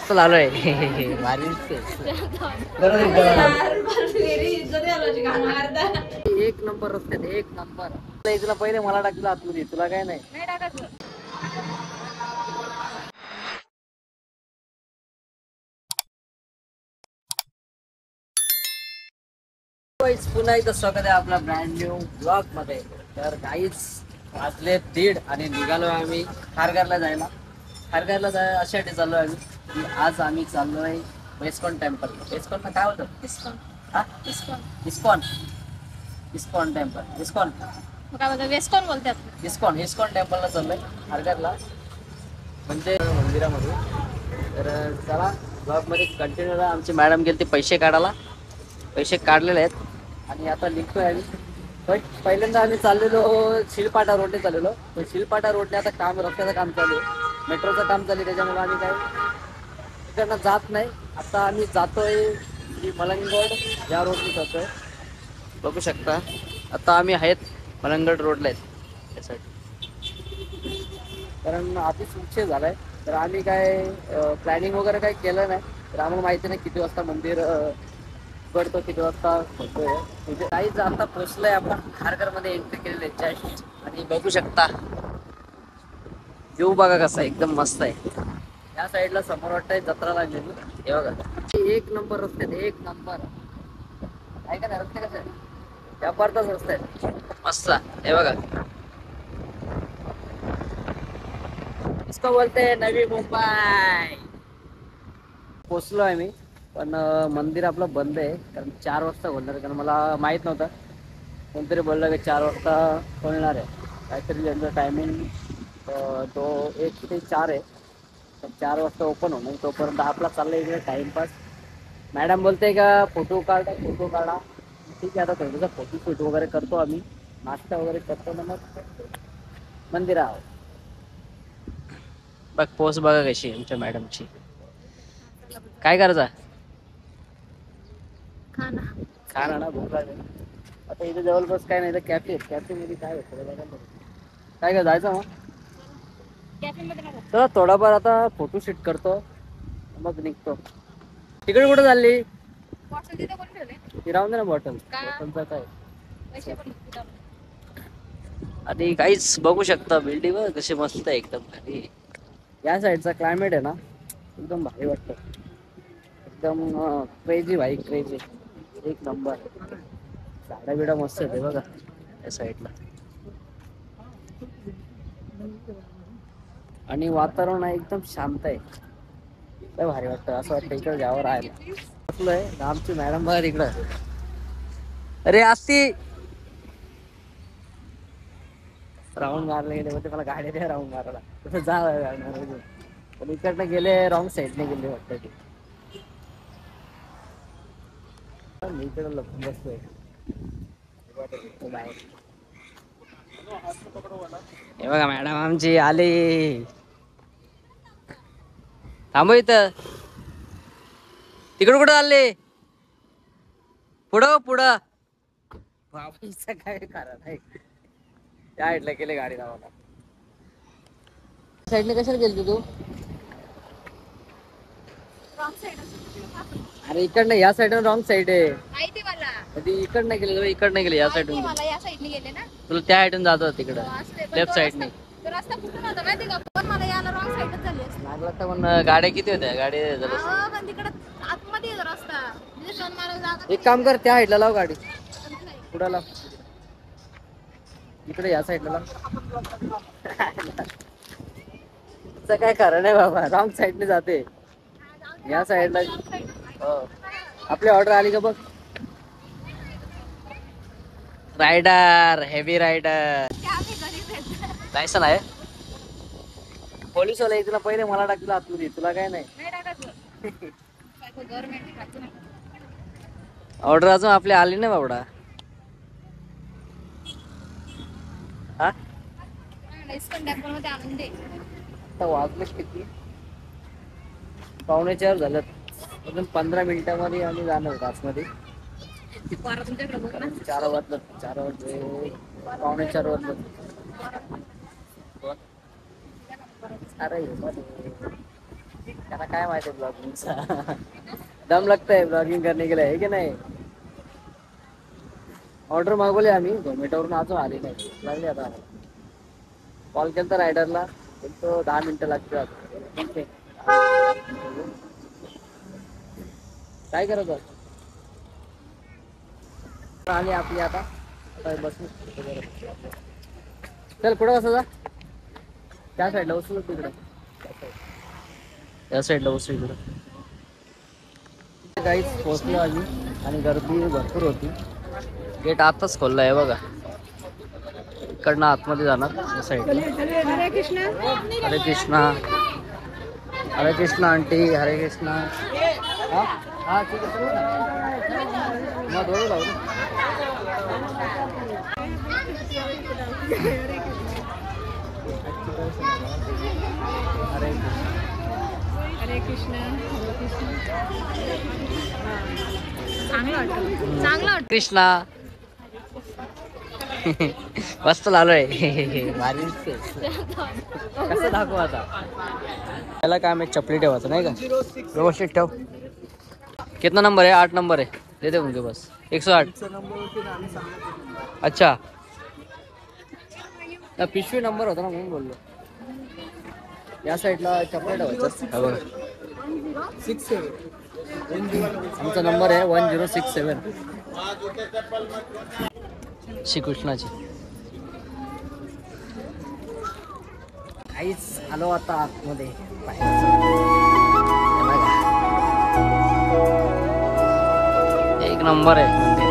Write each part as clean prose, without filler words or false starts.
मस्त लावलोय भारी एक नंबर रस्त्यात एक नंबर. तुला पहिले मला टाकलं आतमध्ये, तुला काय नाही पुन्हा एकदा स्वागत आहे आपला ब्रँड न्यू ब्लॉग मध्ये. तर काहीच वाजले 1:30 आणि निघालो आम्ही खारघरला जायला. खारघरला अशासाठी चाललो आम्ही की आज आम्ही चाललोय इस्कॉन टेम्पल. इस्कॉनला काय होतं? ISKCON ISKCON temple. इस्कॉन वेस्कॉन बोलतात. इस्कॉन टेम्पलला चाललोय खारघरला, म्हणजे मंदिरामध्ये. तर चला ब्लॉग मध्ये कंटिन्यू राहा. आमची मॅडम गेली पैसे काढायला, पैसे काढलेले आहेत आणि आता निघतोय आम्ही. पण पहिल्यांदा आम्ही चाललेलो शिलपाटा रोडने चाललेलो, पण शिलपाटा रोडने आता रस्त्याचं काम चालू आहे, मेट्रोचं काम चालू आहे, त्याच्यामुळे आम्ही काय तिकडनं जात नाही. आता आम्ही जातोय मलंगगड या रोडने जातोय, बघू शकता. आता आम्ही आहेत मलंगगड रोडला आहेत त्यासाठी, कारण आधीच उशीर झालाय. तर आम्ही काय प्लॅनिंग वगैरे काही केलं नाही, तर आम्हाला माहिती नाही किती वाजता मंदिर उघडतो, किती वाजता होतोय. म्हणजे काहीच आता पोचलोय आपण खारघर मध्ये, एंट्री केलेली आहे आणि बघू शकता व्ह्यू बघा कसा एकदम मस्त आहे. या साईडला समोर वाटतंय जत्रा लागलेली, हे बघा एक नंबर रस्ते, एक नंबर आहे का नाही. रस्ते कसे व्यापारचाच रस्ता आहे मस्त, हे बघा. इसको बोलते हैं नवी मुंबई. पोचलो आहे मी, पण मंदिर आपलं बंद आहे, कारण 4 वाजता खोलणार. कारण मला माहीत नव्हतं, कोणतरी बोललं की 4 वाजता खोलणार आहे. काहीतरी त्यांचं टायमिंग तो 1 ते 4 आहे, तर 4 वाजता ओपन होणार. तोपर्यंत आपला चाललाय इकडे टाइमपास. मॅडम बोलते का फोटो काढा. ठीक आहे, आता थोडंसं फोटो शूट वगैरे करतो आम्ही, नाश्ता वगैरे करतो ना, मग मंदिरावर. बघ पोस्ट बघा कशी आमच्या मॅडमची. काय करायचं? खाना ना, भूक लागली. आता इथे जवळपास काय नाही, तर कॅफे मध्ये काय होतं काय काय जायचं मग. तर थोडाफार आता फोटो शूट करतो, मग निघतो. तिकडे कुठे चालली? ती राहून दे ना बॉटल. बॉटलचा काय आणि काहीच बघू शकता. बिल्डिंग कशी मस्त आहे एकदम खाली. या साईडचा क्लायमेट आहे ना एकदम भारी वाटतं, एकदम क्रेझी भाई, क्रेझी एक नंबर. झाडा बिडा मस्त आहे बघा या साईडला, आणि वातावरण एकदम शांत आहे, लय भारी वाटतं. असं वाटतं इकडे जावं राहायला. बसलोय आमची मॅडम बघा इकडं. अरे आस्ती राऊंड मारले गेले होते, मला गाडी द्या राऊंड मारायला. कुठं जा, पण इकडनं गेले रॉंग साईडने गेले वाटतं ते. मी इकडे लपून बसतोय बाहेर. हे बघा मॅडम आमची आली. थांबव इथं. तिकडं कुठं चालले? पुढं बाबांचं काय कारण आहे. त्या साईडला गेले गाडी लावायला. साईडने कशाला गेलती तू? अरे इकडनं या साईडनं रॉंग साईड आहे. कधी इकडनं गेले, इकडनं गेले, या साईडून गेले ना. तुला त्या साईडून जात होतं तिकडं लेफ्ट साईडने. लागला तर पण गाड्या किती होत्या? गाडी एक काम कर, त्या साईडला लाव गाडी. पुढं लाव, इकडे या साईडला लाव. काय कारण आहे बाबा, रॉंग साईडने जाते या साईडला. आपली ऑर्डर आली का बघ. रायडर, हेवी रायडर लायसन आहे. पोलीस वाला तुला पहिले मला टाकलं आतमध्ये, तुला काय नाही. ऑर्डर अजून आपली आली नाही बाबडा. हा वाजले किती? 3:45 झालं. अजून 15 मिनिटांमध्ये आम्ही जाणार क्लासमध्ये. 4 वाजले, 3:45 वाजले. अरे त्यांना काय माहिती ब्लॉगिंगचा दम लगता है ब्लॉगिंग करने के लिए है की नाही. ऑर्डर मागवली आम्ही झोमॅटोवरून अजून आली नाही लागली आता. कॉल केला तर रायडरला तो 10 मिनिटं लागतात. काय करत आली आपली आता बसून. चल कुठं बसा जा त्या साईडला बसू तिकडं त्या साईडला बसू इकडं. काहीच पोहोचलो आम्ही आणि गर्दी भरपूर होती. गेट आताच खोलला आहे बघा. इकडनं आतमध्ये जाणार या साईडला. हरे कृष्ण. हरे कृष्णा हरे कृष्णा आंटी हरे कृष्णा. हा हा ठीक आहे चलो ना मग दोघं जाऊ ना. हरे हरे कृष्ण. चांगलं वाटतं चांगलं वाटतं. कृष्णा मस्त लालोय भारी दिसते. कसं दाखव आता त्याला काय माहिती चपली ठेवायचं नाही का व्यवस्थित ठेव. कितना नंबर है 8 नंबर है दे दे उनके बस 108. अच्छा पिशवी नंबर होता ना म्हणून बोललो. या साईडला चपली ठेवायचं. 67 आमचा नंबर आहे 1067. श्रीकृष्णाची. काहीच आलो आता आतमध्ये एक नंबर आहे मंदिर.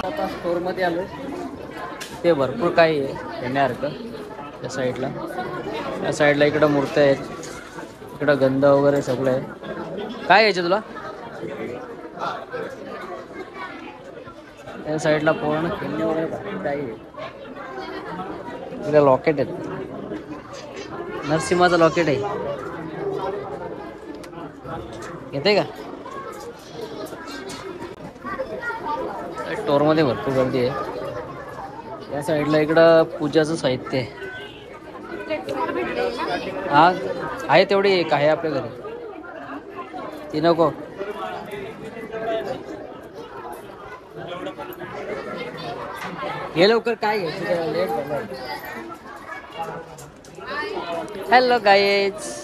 आता स्टोर मध्ये आलो. ते भरपूर काही आहे येण्यासारखं. त्या साईडला त्या साईडला इकडं मूर्त्या आहेत. इकडं गंध वगैरे सगळं आहे. काय यायचं तुला त्या साईडला पूर्ण खेळणे वगैरे भरपूर काही आहे. इकडे लॉकेट आहेत. नरसिंहाचं लॉकेट आहे. येते का स्टोर मध्ये भरपूर गर्दी आहे. या साईडला इकडं पूजाचं साहित्य आहे. हा आहे तेवढी एक आहे आपल्या घरी ती नको. हे लवकर काय घ्यायचं लेट झालं. Hello guys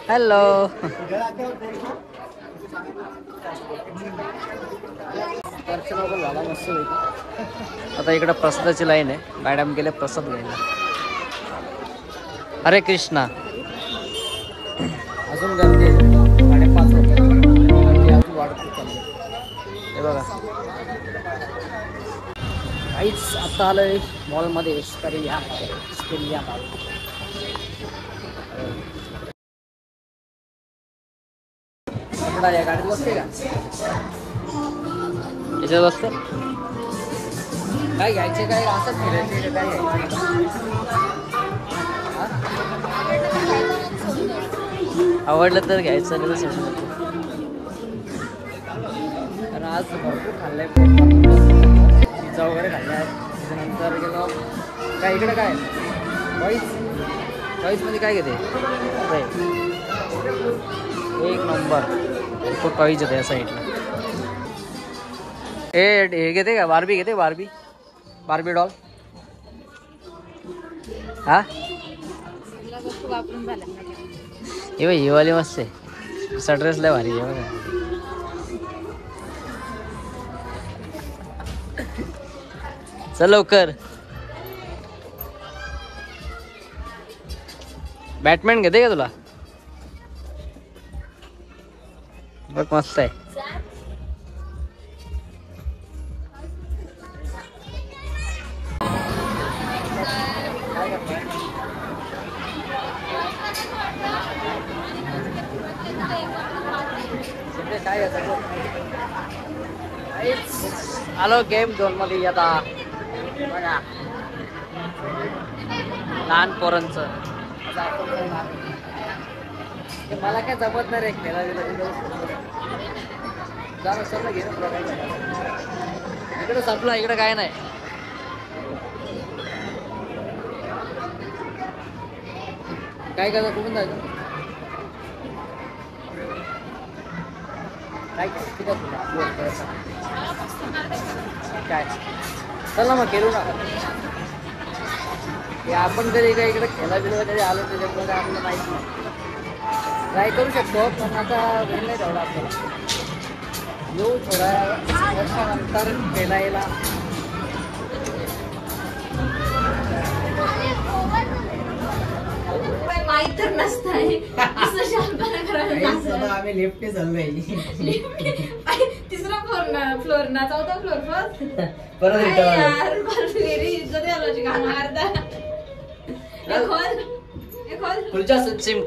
hello. दर्शन वगैरे झाला मस्त. आता इकडं प्रसादाची लाईन आहे. मॅडम गेले प्रसाद घ्यायला. हरे कृष्णा. अजून गर्दी 5:30 गर्दी अजून वाढत चालली. हे बघा काहीच आता आलोय मॉलमध्ये. या गाडीत बसते का याच्यात बसते. काय घ्यायचे काय असंच फिरायचे काय घ्यायचं. आवडलं तर घ्यायचं नाही तर सोडून द्यायचं. कारण आज भरपूर खाल्लंय. पिझ्झा वगैरे खाल्लाय. त्याच्यानंतर गेलो काय इकडे काय चॉईस मध्ये काय घेते एक नंबर. भरपूर टॉईज आहेत या साईडला. हे घेते का बार्बी घेते बार्बी डॉल. हा वापरून झालं हे बाई ही वाली मस्त आहे. असा ड्रेस लय भारी आहे बघा. चल लवकर. बॅटमॅन घेते का तुला. बघ मस्त आहे. आलो गेम झोन मध्ये आता बघा लहान पोरांचं. मला काय जमत नाही रे खेळा घे इकडे संपला. इकडे काय नाही. काय करता कुठून जायचं काय चल ना मग खेळू ना. आपण जरी काय इकडे खेळा बिला कधी आलो त्याच्यामध्ये आपल्याला माहिती नाही. ट्राय करू शकतो पण आता वेळ नाही तेवढा आपल्याला. येऊ थोड्या वर्षानंतर खेळायला. माहित तर नसतंय आम्ही लेफ्ट चाललोय. तिसरा फ्लोर ना चौथा फ्लोर परत इज्जत खुर्च्या सिम